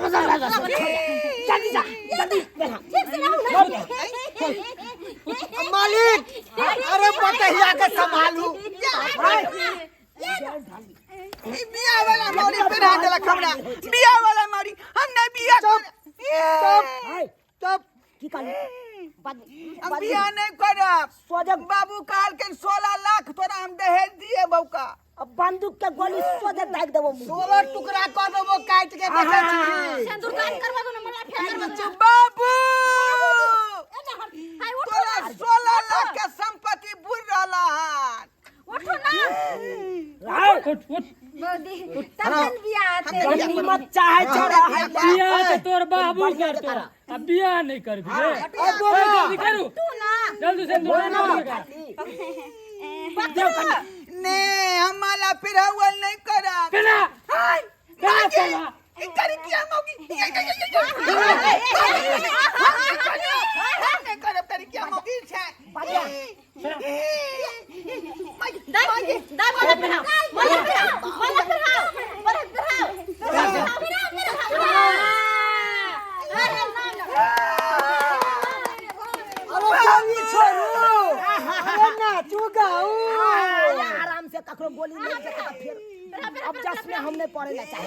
बस जल्दी जा जल्दी मालिक अरे बटहिया के संभालू बिया वाला मौरी पे हाथ देला खबरा बिया वाला मौरी हम नहीं बिया चुप की काली हम बिया नहीं करब बाबू काल के 16 लाख तोरा हम दहेज दिए बौका अब बंदूक के गोली सोदे दाग देबो 16 टुकड़ा कर देबो काट के देखै छी सिंदूर दान करबा को मला फेर करबा बाबू तोरा 16 लाख के संपत्ति बुर रहला उठो ना उठ तन बिया गलती मत चाहे छोड़ा बिया तो तोर बाबू करतो अब बिया नहीं कर भी जल्दी करू तू ना जल्दी से दूर ना ने हमारा पिरावल नहीं करा केना हाय केना चला इकरी किया मौगी नहीं करब तरी क्या मौगी छे दाई मला पिराओ अरे छोरू अरे ना चुगाऊ आराम से ककरो गोली नहीं सकता फिर अब जस में हमने पड़ेला चाहे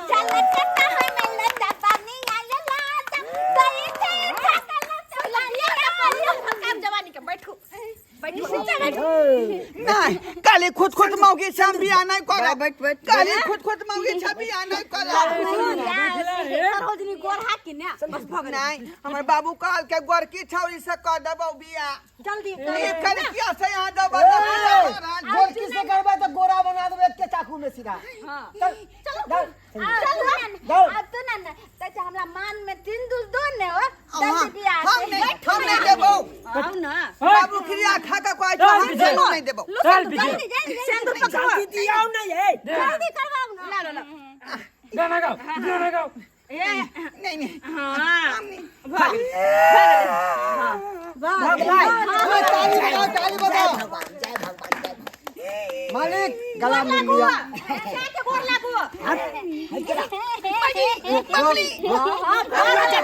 चल कट्टा है मैं जाता नहीं आले लाता दई थे चला ये काम जवानी के बैठो नहीं काली खुद मौगी छम बिया नहीं करा काली खुद मौगी छम बिया नहीं करा रोजनी गोर हाथ के ना बस भग नहीं हमर बाबू काल के गोर की छौरी से कर देबो बिया जल्दी ये करी किया से यहां दबा गोर किसे करबा तो गोरा बना देबे एक के चाकू में सीधा चलो चलो अब तो ना चाचा हमरा मान में 3 दूर 2 ने हो दस दिया हम नहीं देबो आओ ना बाबू खिया खा का कोई हम नहीं देबो चल पीछे सिंदूर पकड़ो जल्दी दियाओ नहीं है जल्दी करवाओ ना ला गाना गाओ नहीं हां भाग ताली बताओ जय भगवान मालिक गला मिल लिया के गोर लागो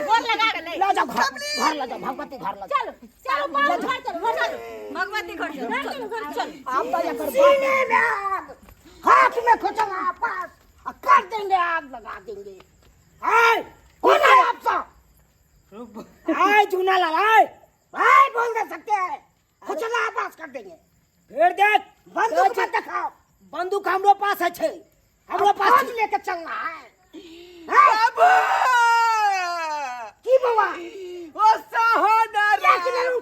गोर लगा ले ला जाओ घर ला जाओ भगवती घर ला चलो चलो घर चलो भगवती घर चल आप तो ये कर सीने में आग हाथ में खोचना पास कर देंगे आग लगा देंगे आए कौन है आप सब आए चूना लाए आए बोल दे सकते हैं खोचना पास कर देंगे फिर देख बंदूक मत दिखाओ बंदूक हमरो पास है छे हमरो पास लेके चलना है बाबू की बाबा ओ सहोदर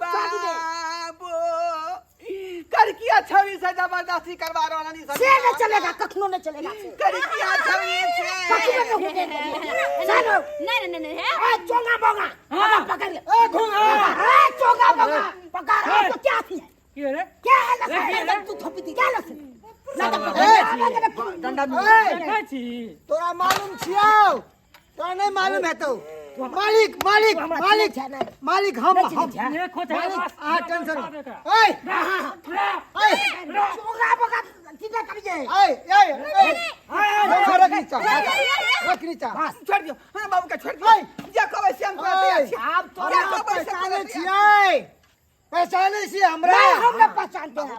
बाबू कर किया छवि से जबरदस्ती करवा रहा नहीं से न चलेगा कखनो न चलेगा कर किया छवि से चलो नहीं ए चोंगा बोंगा पकड़ ले ए घोंगा ए चोंगा बोंगा पकड़ ए तो क्या थी के रे क्या है ना तू थोपी थी क्या लस डंडा छी तोरा मालूम छियो तोरा नहीं मालूम है तो मालिक हम ये खोचा आ टेंशन चोंगा बोंगा सीधा कर जे रख नीचा छोड़ दियो हां बाबू का छोड़ दियो या कबे से हम करते आप तो पहचाने से हमरा हमरा पहचानते हैं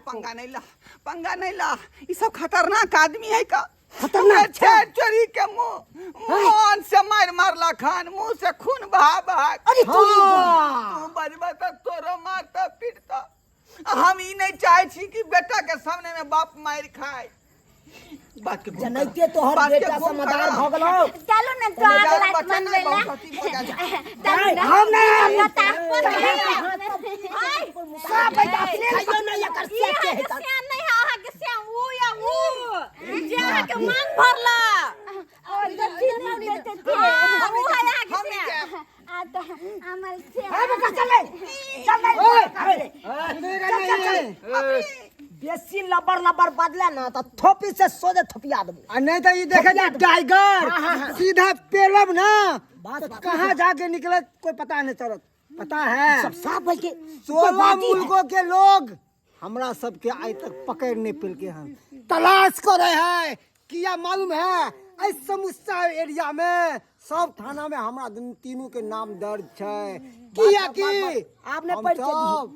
पंगा नहीं ला ये सब खतरनाक आदमी है का खतरनाक छेड़ चोरी के मुंह से मारला खान मुंह से खून बहा अरे तू बजबा तो तोरो मारता पीटता हम ई नहीं चाहे छी कि बेटा के सामने में बाप मार खाए बात के जनैते तोहर बेटा समझदार भ गेलो चलो ना तो आग लाग मन लेला हम नहीं बता सब बेटा अपने खाइयो ना या कर से के है श्याम नहीं है आहा के श्याम वो या वो जे आहा के मांग भरला और जल्दी नहीं देते थे वो है आहा के श्याम आ तो हमर श्याम ए बेटा चल बेसी लबर बदला ना तो थोपी से सोदे थोपिया देबो नहीं तो ये देखे टाइगर सीधा पेरब ना कहां जाके निकले कोई पता नहीं चलत पता है सब साफ है के 16 मुल्कों के लोग हमरा सबके आज तक पकड़ नहीं पेल के हम तलाश कर रहे हैं। किया मालूम है इस समस्या एरिया में सब थाना में हमरा तीनों के नाम दर्ज है। किया कि आपने हम परिचय सब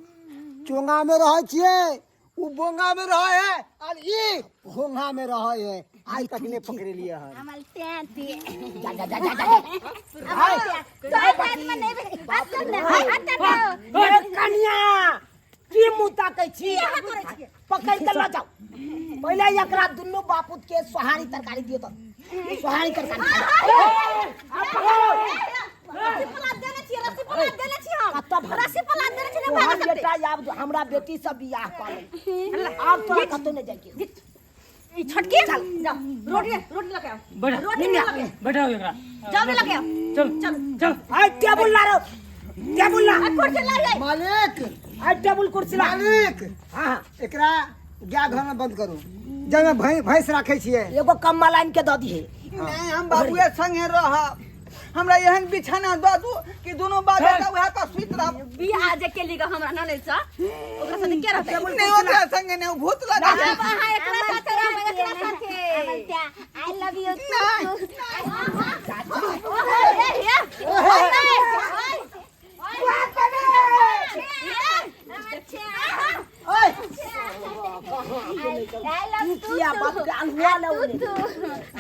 चोंगा में रहे छिए, उ बोंगा में रहे है और ई घोंगा में रहे है। आज तक नहीं पकड़े लिए है। हमारे त्याती जा जा जा जा जा तो बात में नहीं ए कन्या की मुता के छी पकड़ के ला जाओ। पहले एकरा दुनु बापूत के सोहारी तरकारी दियो तो सोहारी तरकारी रस्सी पला देने छी तोहर बेटा याब हमरा बेटी सब बियाह कर अब तो कतो नहीं जाके ई छटके चल जाओ रोटी लेके आओ बैठा रोटी लेके आओ बैठाओ एकरा जाओ लेके आओ चल चल चल हाय टेबल ला रो टेबल ला कुर्सी ला रे मालिक हाय टेबल कुर्सी ला मालिक हां एकरा गा घर में बंद करू। जब मैं भैंस रखे छिए एगो कम्मा लाइन के द दिए। नहीं हम बाबूए संगे रहब। हमरा एहन बिछाना दऽ दू कि दोनों बाबू का वहाँ पर सुत रहब। बियाह जे के लिए हमरा नाने छ ओकरा साथे के रहते नहीं ओकरा संगे नहीं भूत लगा हां एकरा साथे रहब एकरा साथे I love you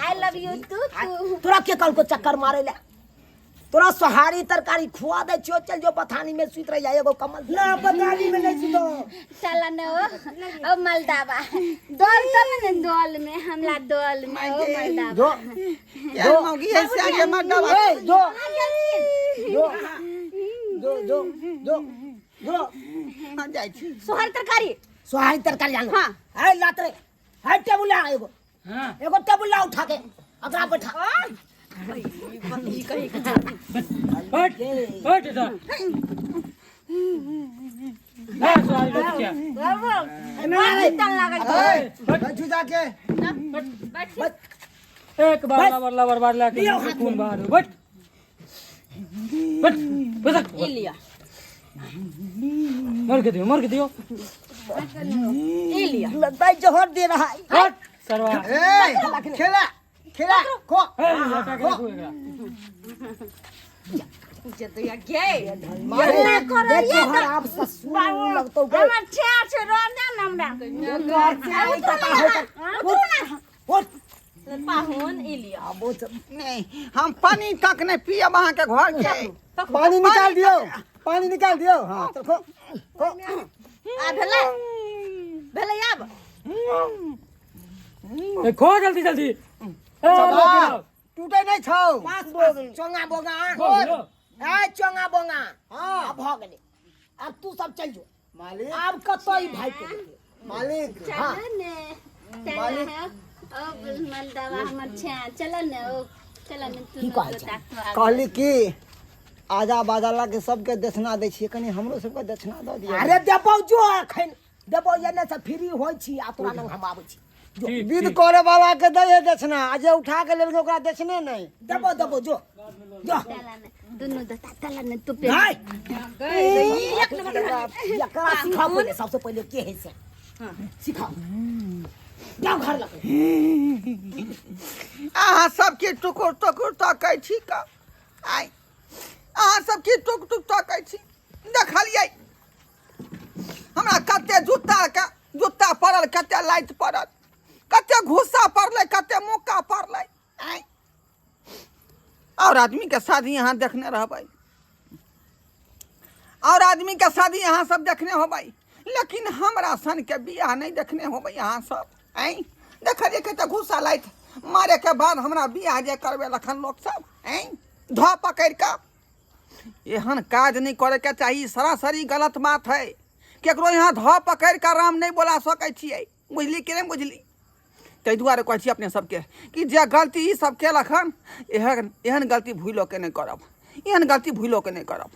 I love you तू तोरा के कल को चक्कर मारे ले तोरा सोहारी तरकारी खुआ दे चो चल जो पथानी में सुत रह जाए एगो कमल ना पथानी में नहीं सुतो चला न ओ मलदावा दोल कम न दोल में हमला दोल में ओ मलदावा यार मौगी ऐसे आगे मत दबा। ए दो दो दो दो दो हां जाई छी सोहर तरकारी सोहारी तरकारी जान हाँ। है लात रे है टेबल ला एगो हां एगो टेबल ला उठा के अगला बैठा बैठ बैठ इधर ना सवारी रोटी क्या तन लागल बैठू जाके एक बार लवर बार लाके खून बाहर हो। बैठ बैठ बैठ ई लिया मर के दियो ई लिया लगता है जोहर दे रहा है हट सरवा ए खेला खेला को ए हटा के रखो एकरा जतिया गे मारे देख जोहर आप ससुर लगतो गए हमर छे छे रोना नमरा उठ पाहुन ई लिया अब वो नहीं हम पानी तक नहीं पियब अहाँ के घर के। पानी निकाल दियो, पानी निकाल दियो। हाँ तो खो आ भेले आब ए खो जल्दी जल्दी ए टूटे नहीं छौ। पास चोंगा बोगा बोलो ए चोंगा बोगा हां अब हो गेले अब तू सब चल जो मालिक अब कतई भाई के मालिक चल ने मालिक ओ मलदावा हमर छे चल ने ओ चल ने तू की कहै छै? कहली कि आजा बाजाला के सबके दक्षिणा दै छियै, कनी हमरो सबके दक्षिणा दऽ दियौ। अरे देबौ जो एखन देबौ एने से फ्री होई छी आ तोरा लंग हम आबै छी ठीक विध करे वाला के दै है दक्षिणा, आ जे उठा के लेलकै ओकरा दक्षिणे नहीं। देबौ देबौ जो जो चल ने दुनु दता चल ने तू पे हाय एकरा सिखाओ पहले सबसे पहले के है से सिखाओ जाओ घर लगे अहाँ सबके टुकुर टुकुर तकै छी का आइ अहाँ सबके टुक टुक तकै छी देखलियै हमरा कते जूता पड़ल, कते लाइत पड़ल, कते घुस्सा पड़लै, कते मुक्का पड़लै। आइ और आदमी के शादी यहाँ देखने रहबै, और आदमी के शादी यहाँ सब देखने होबै, लेकिन हमरा सन के बियाह नहीं देखने होबै यहाँ सब। आई देखलिए कते घुस्सा लाइत मारे के बाद हमरा बियाह जे करबे लखन लोग सब आई ध पकड़ के एहन काज नहीं करे के चाहिए। सरासरी गलत बात है। केकरो यहाँ ध पकड़ के राम नहीं बोला सकै छियै, बुझली कि नहीं बुझली? ताहि दुआरे कहै छी अपने सबके कि जे गलती ई सब केलखन एहन गलती भूलो के नहीं करब, एहन गलती भूलो के नहीं करब।